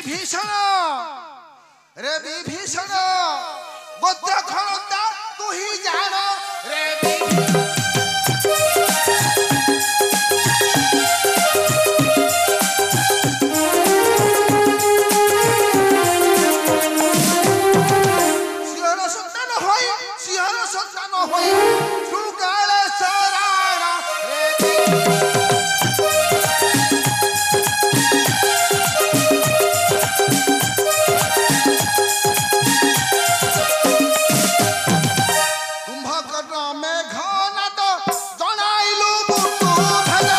विभीषण रे विभीषण गोत्र खरता तू ही जान रे सिंहर संतान होई सुकाल सराण रे कुंभकर्ण में घना तो जनाइलु बुतु भज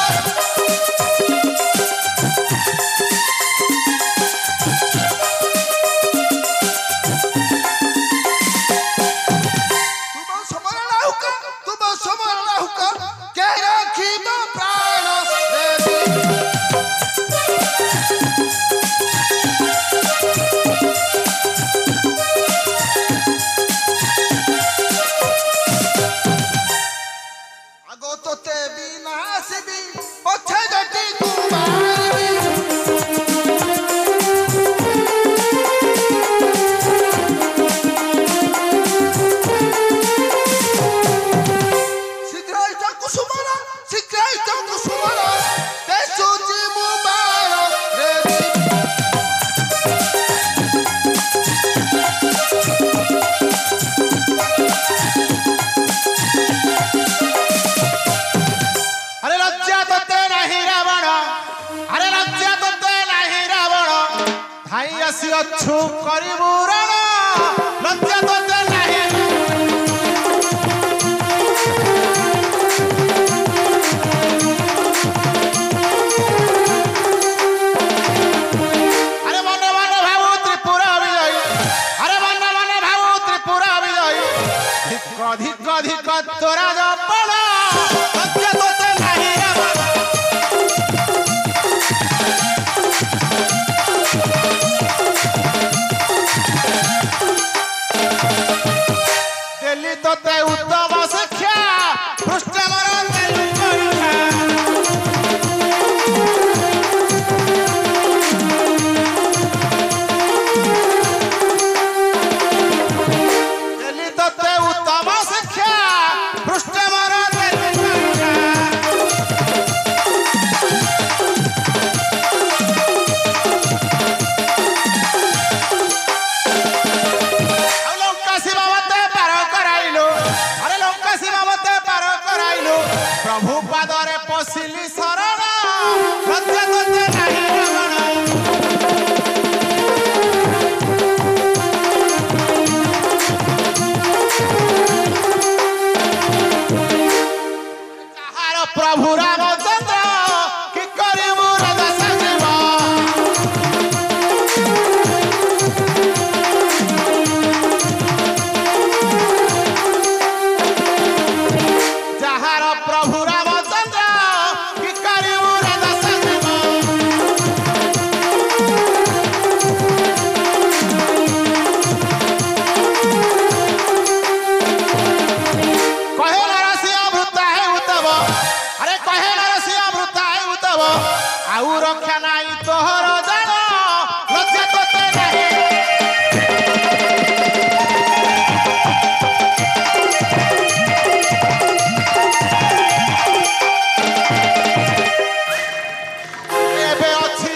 अच्छू करिबू रण लज्जा तो नहीं अरे मन मन भावु त्रिपुरा विजयी अरे मन मन भावु त्रिपुरा विजयी धिक धिक तोरा जपण लज्जा तो नहीं तोते उत्तम शिक्षा पृष्ठ तोते उत्तम शिक्षा पृष्ठ प्रभु पादरे पशिली शरण लज्जा तोते नहीं रमण कहार प्रभु रामचंद्र कि करिबू राजा सजीव जहार प्रभु रामचंद्र कि करिबू राजा सजीव कहे नरसिंह वृत्ता है उतब अरे कहे नरसिंह वृत्ता है उतब आउ रक्षा नाई तोहर जान लज्जा तोते नहीं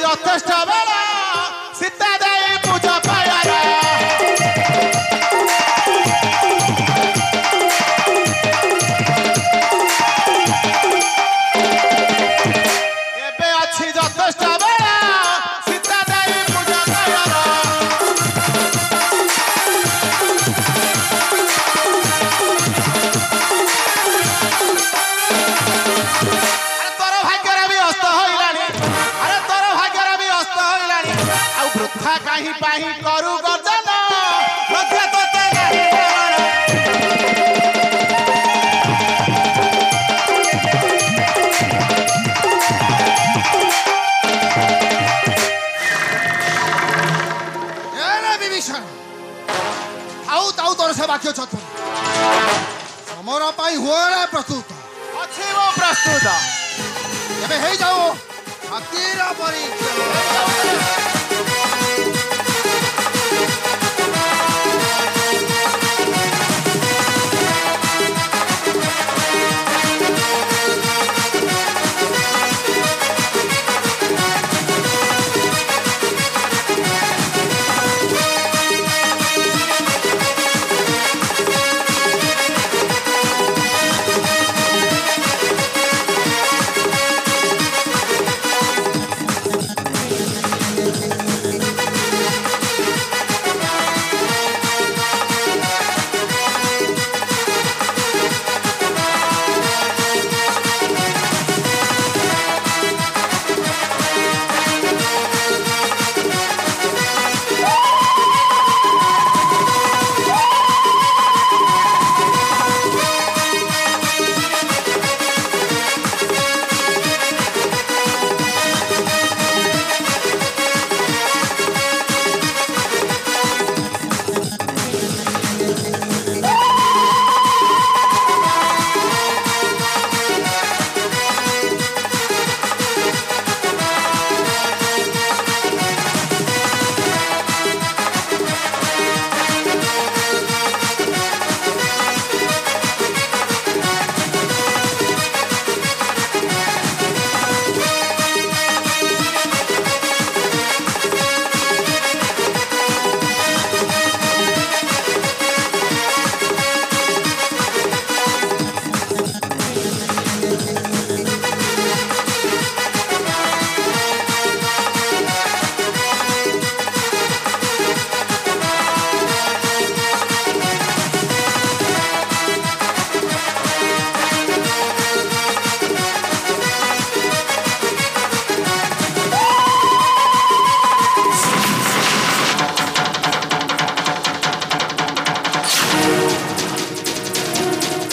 यथेष्ट बेला सीता देवी पूजा पायार एबे अच्छी यथेष्ट बेला सीता देवी पूजा पायार तोर भाग्यर भी अस्त होइलानी अरे तोर भाग्यर भी अस्त होइलानी आ वृथा काहे पाही करू गर्जन लज्जा तोते नहीं रे विभीषण आउ ताउ तोर से बाक्य छथ समर पाई होरे प्रस्तुत अछि वो प्रस्तुत एबे हे जाओ हातीरा परी